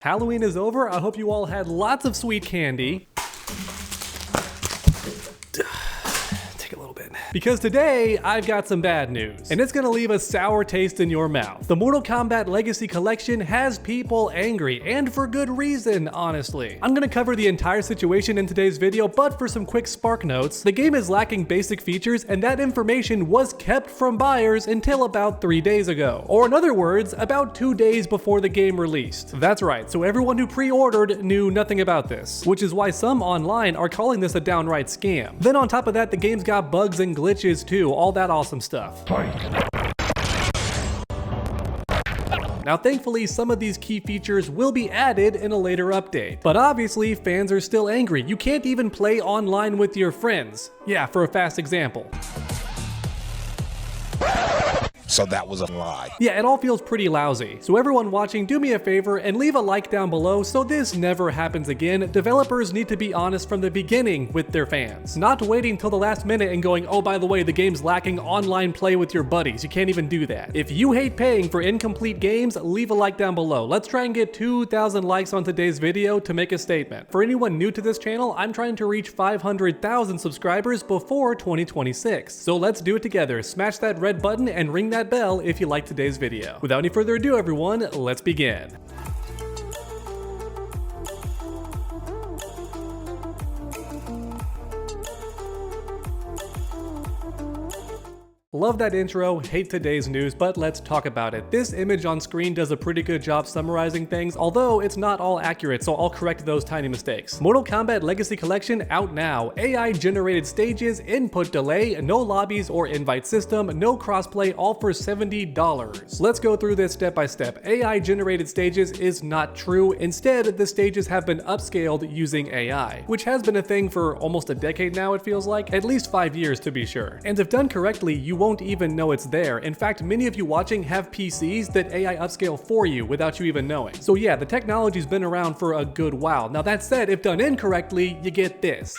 Halloween is over. I hope you all had lots of sweet candy. Take a little bit. Because today, I've got some bad news, and it's gonna leave a sour taste in your mouth. The Mortal Kombat Legacy Collection has people angry, and for good reason, honestly. I'm gonna cover the entire situation in today's video, but for some quick spark notes, the game is lacking basic features, and that information was kept from buyers until about 3 days ago. Or in other words, about 2 days before the game released. That's right, so everyone who pre-ordered knew nothing about this, which is why some online are calling this a downright scam. Then on top of that, the game's got bugs and glitches too, all that awesome stuff. Now thankfully, some of these key features will be added in a later update, but obviously fans are still angry. You can't even play online with your friends. Yeah, for a fast example. So that was a lie. Yeah, it all feels pretty lousy. So everyone watching, do me a favor and leave a like down below so this never happens again. Developers need to be honest from the beginning with their fans. Not waiting till the last minute and going, oh, by the way, the game's lacking online play with your buddies. You can't even do that. If you hate paying for incomplete games, leave a like down below. Let's try and get 2,000 likes on today's video to make a statement. For anyone new to this channel, I'm trying to reach 500,000 subscribers before 2026. So let's do it together. Smash that red button and ring that bell if you like today's video. Without any further ado, everyone, let's begin. Love that intro, hate today's news, but let's talk about it. This image on screen does a pretty good job summarizing things, although it's not all accurate, so I'll correct those tiny mistakes. Mortal Kombat Legacy Collection out now. AI generated stages, input delay, no lobbies or invite system, no crossplay, all for $70. Let's go through this step by step. AI generated stages is not true. Instead, the stages have been upscaled using AI, which has been a thing for almost a decade now, it feels like. At least 5 years to be sure. And if done correctly, you won't even know it's there. In fact, many of you watching have PCs that AI upscale for you without you even knowing. So yeah, the technology's been around for a good while. Now that said, if done incorrectly, you get this.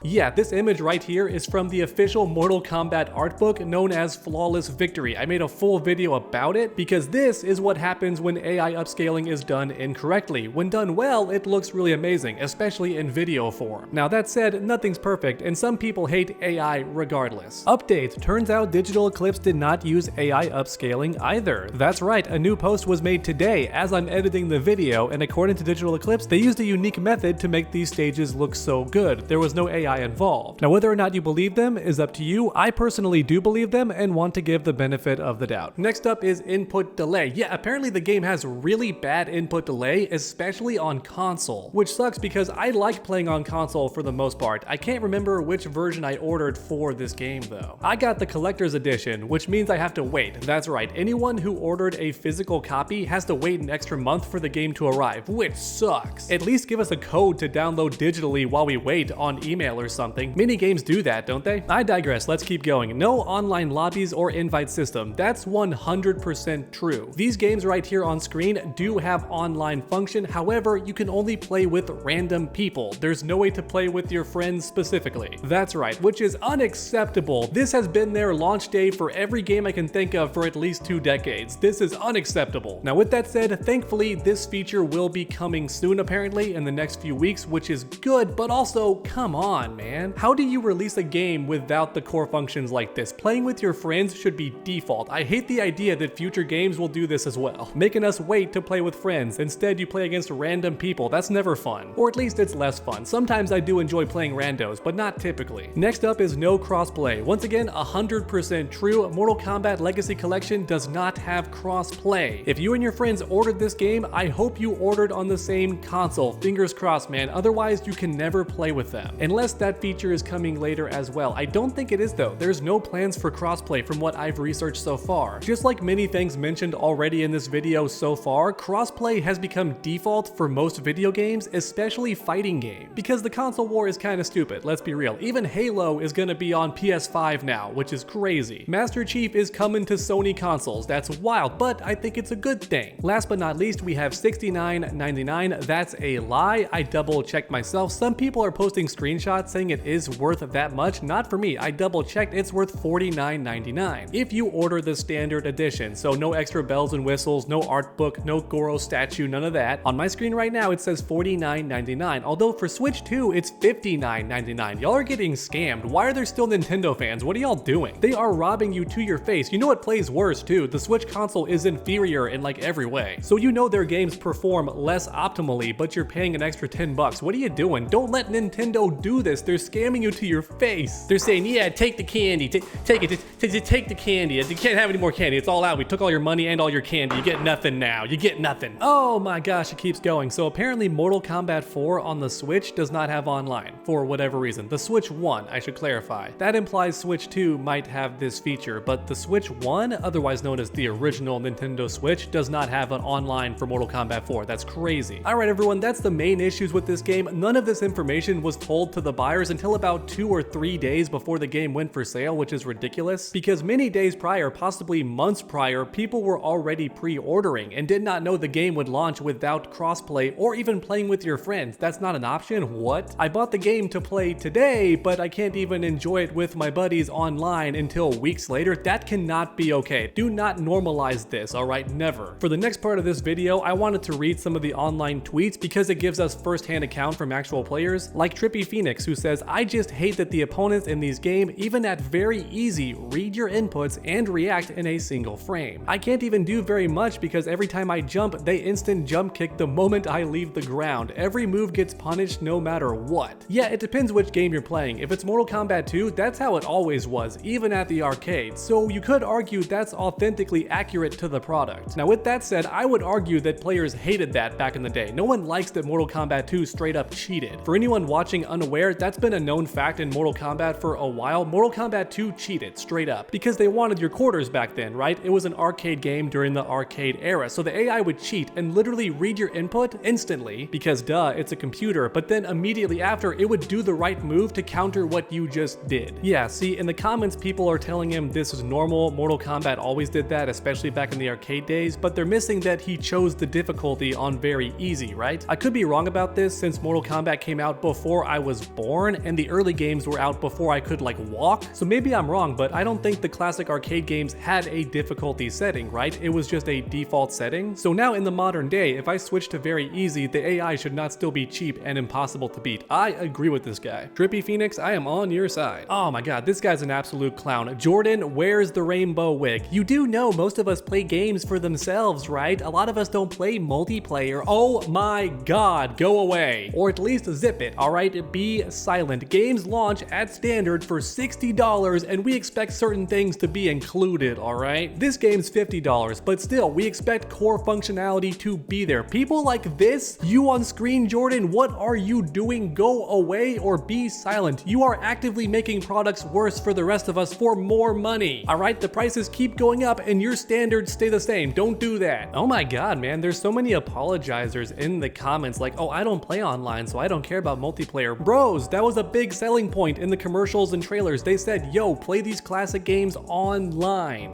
Yeah, this image right here is from the official Mortal Kombat art book known as Flawless Victory. I made a full video about it because this is what happens when AI upscaling is done incorrectly. When done well, it looks really amazing, especially in video form. Now that said, nothing's perfect and some people hate AI regardless. Update, turns out Digital Eclipse did not use AI upscaling either. That's right, a new post was made today as I'm editing the video, and according to Digital Eclipse, they used a unique method to make these stages look so good. There was no AI involved. Now whether or not you believe them is up to you. I personally do believe them and want to give the benefit of the doubt. Next up is input delay. Yeah, apparently the game has really bad input delay, especially on console, which sucks because I like playing on console for the most part. I can't remember which version I ordered for this game though. I got the collector's edition, which means I have to wait. That's right, anyone who ordered a physical copy has to wait an extra month for the game to arrive, which sucks. At least give us a code to download digitally while we wait on email or something. Many games do that, don't they? I digress, let's keep going. No online lobbies or invite system. That's 100% true. These games right here on screen do have online function, however, you can only play with random people. There's no way to play with your friends specifically. That's right, which is unacceptable. This has been their launch day for every game I can think of for at least 2 decades. This is unacceptable. Now with that said, thankfully this feature will be coming soon apparently in the next few weeks, which is good, but also come on, man. How do you release a game without the core functions like this? Playing with your friends should be default. I hate the idea that future games will do this as well, making us wait to play with friends. Instead, you play against random people. That's never fun. Or at least it's less fun. Sometimes I do enjoy playing randos, but not typically. Next up is no crossplay. Once again, 100% true. Mortal Kombat Legacy Collection does not have crossplay. If you and your friends ordered this game, I hope you ordered on the same console. Fingers crossed, man. Otherwise, you can never play with them. Unless that feature is coming later as well. I don't think it is though. There's no plans for crossplay from what I've researched so far. Just like many things mentioned already in this video so far, crossplay has become default for most video games, especially fighting games. Because the console war is kind of stupid, let's be real. Even Halo is gonna be on PS5 now, which is crazy. Master Chief is coming to Sony consoles. That's wild, but I think it's a good thing. Last but not least, we have $69.99. That's a lie. I double checked myself. Some people are posting screenshots not saying it is worth that much, not for me. I double checked, it's worth $49.99 if you order the standard edition. So no extra bells and whistles, no art book, no Goro statue, none of that. On my screen right now it says $49.99, although for Switch 2 it's $59.99. Y'all are getting scammed. Why are there still Nintendo fans? What are y'all doing? They are robbing you to your face. You know what plays worse too? The Switch console is inferior in like every way. So you know their games perform less optimally, but you're paying an extra 10 bucks. What are you doing? Don't let Nintendo do this. They're scamming you to your face. They're saying, yeah, take the candy, take it, take the candy. You can't have any more candy. It's all out. We took all your money and all your candy. You get nothing now. You get nothing. Oh my gosh, it keeps going. So apparently Mortal Kombat 4 on the Switch does not have online for whatever reason. The Switch 1, I should clarify. That implies Switch 2 might have this feature, but the Switch 1, otherwise known as the original Nintendo Switch, does not have an online for Mortal Kombat 4. That's crazy. Alright everyone, that's the main issues with this game. None of this information was told to the buyers until about 2 or 3 days before the game went for sale, which is ridiculous because many days prior, possibly months prior, people were already pre-ordering and did not know the game would launch without crossplay or even playing with your friends. That's not an option? What? I bought the game to play today, but I can't even enjoy it with my buddies online until weeks later. That cannot be okay. Do not normalize this, alright? Never. For the next part of this video, I wanted to read some of the online tweets because it gives us first-hand account from actual players, like Trippy Phoenix, who says, I just hate that the opponents in these games, even at very easy, read your inputs and react in a single frame. I can't even do very much because every time I jump, they instant jump kick the moment I leave the ground. Every move gets punished no matter what. Yeah, it depends which game you're playing. If it's Mortal Kombat 2, that's how it always was, even at the arcade. So you could argue that's authentically accurate to the product. Now with that said, I would argue that players hated that back in the day. No one likes that Mortal Kombat 2 straight up cheated. For anyone watching unaware, that's been a known fact in Mortal Kombat for a while. Mortal Kombat 2 cheated straight up because they wanted your quarters back then, right? It was an arcade game during the arcade era, so the AI would cheat and literally read your input instantly because duh, it's a computer, but then immediately after it would do the right move to counter what you just did. Yeah, see, in the comments people are telling him this is normal, Mortal Kombat always did that, especially back in the arcade days, but they're missing that he chose the difficulty on very easy, right? I could be wrong about this since Mortal Kombat came out before I was born and the early games were out before I could like walk, so maybe I'm wrong, but I don't think the classic arcade games had a difficulty setting, right? It was just a default setting. So now in the modern day, if I switch to very easy, the AI should not still be cheap and impossible to beat. I agree with this guy. Trippy Phoenix, I am on your side. Oh my god, this guy's an absolute clown. Jordan, where's the rainbow wig? You do know most of us play games for themselves, right? A lot of us don't play multiplayer. Oh my god, go away. Or at least zip it, alright? Be silent. Games launch at standard for $60 and we expect certain things to be included, alright? This game's $50, but still, we expect core functionality to be there. People like this, you on screen, Jordan, what are you doing? Go away or be silent. You are actively making products worse for the rest of us for more money. Alright, the prices keep going up and your standards stay the same. Don't do that. Oh my god, man, there's so many apologizers in the comments like, oh, I don't play online, so I don't care about multiplayer. Bros, that was a big selling point in the commercials and trailers. They said, yo, play these classic games online.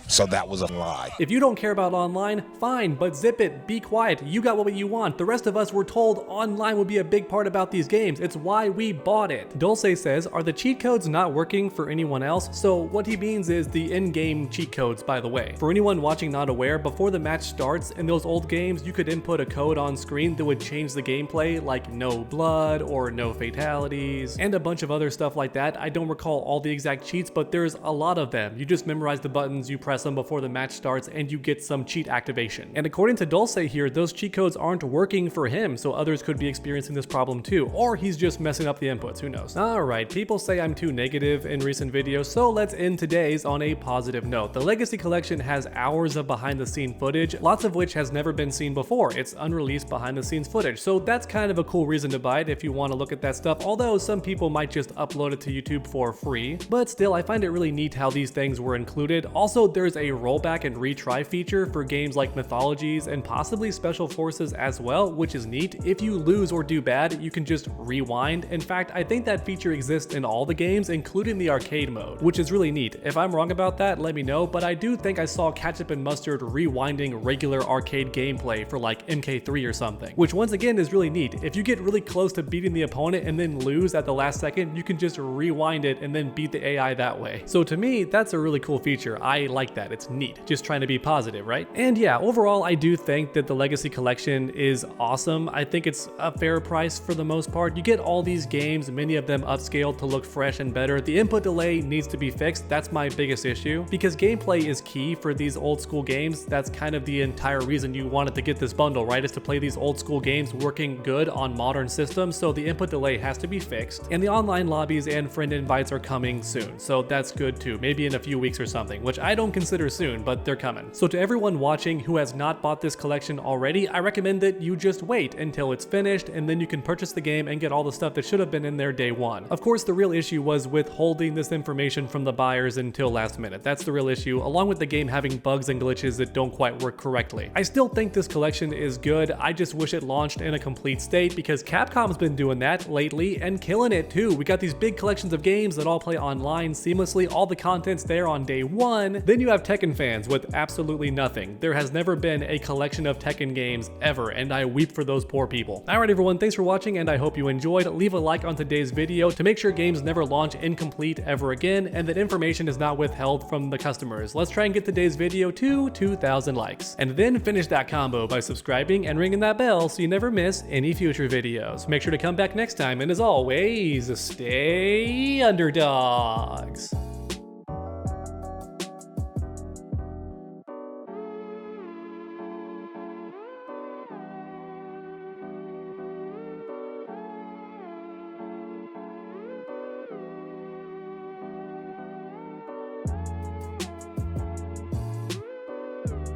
So that was a lie. If you don't care about online, fine, but zip it, be quiet, you got what you want. The rest of us were told online would be a big part about these games. It's why we bought it. Dulce says, are the cheat codes not working for anyone else? So what he means is the in-game cheat codes, by the way. For anyone watching not aware, before the match starts, in those old games, you could input a code on screen that would change the gameplay, like no blood or no fatalities, and a bunch of other stuff like that. I don't recall all the exact cheats, but there's a lot of them. You just memorize the buttons, you press them before the match starts, and you get some cheat activation. And according to Dulce here, those cheat codes aren't working for him, so others could be experiencing this problem too, or he's just messing up the inputs, who knows. Alright, people say I'm too negative in recent videos, so let's end today's on a positive note. The Legacy Collection has hours of behind the scene footage, lots of which has never been seen before. It's unreleased behind the scenes footage, so that's kind of a cool reason to buy it if you want to look at that stuff, although some people might just upload it to YouTube for free. But still, I find it really neat how these things were included. Also, there's a rollback and retry feature for games like Mythologies and possibly Special Forces as well, which is neat. If you lose or do bad, you can just rewind. In fact, I think that feature exists in all the games, including the arcade mode, which is really neat. If I'm wrong about that, let me know, but I do think I saw Ketchup and Mustard rewinding regular arcade gameplay for like MK3 or something, which once again is really neat. If you get really close to beating the opponent and then lose at the last second, you can just rewind it and then beat the AI that way. So to me, that's a really cool feature. I like that. It's neat. Just trying to be positive, right? And yeah, overall, I do think that the Legacy Collection is awesome. I think it's a fair price for the most part. You get all these games, many of them upscaled to look fresh and better. The input delay needs to be fixed. That's my biggest issue, because gameplay is key for these old school games. That's kind of the entire reason you wanted to get this bundle, right? Is to play these old school games working good on modern systems. So the input delay has to be fixed, and the online lobbies and friend invites are coming soon. So that's good too. Maybe in a few weeks or something, which I don't consider soon, but they're coming. So to everyone watching who has not bought this collection already, I recommend that you just wait until it's finished, and then you can purchase the game and get all the stuff that should have been in there day one. Of course, the real issue was withholding this information from the buyers until last minute. That's the real issue, along with the game having bugs and glitches that don't quite work correctly. I still think this collection is good. I just wish it launched in a complete state, because Capcom's been doing that lately and killing it too. We got these big collections of games that all play online seamlessly. All the content's there on day one. Then you have Tekken fans with absolutely nothing. There has never been a collection of Tekken games ever, and I weep for those poor people. Alright everyone, thanks for watching, and I hope you enjoyed. Leave a like on today's video to make sure games never launch incomplete ever again, and that information is not withheld from the customers. Let's try and get today's video to 2,000 likes. And then finish that combo by subscribing and ringing that bell so you never miss any future videos. Make sure to come back next time, and as always, stay underdogs.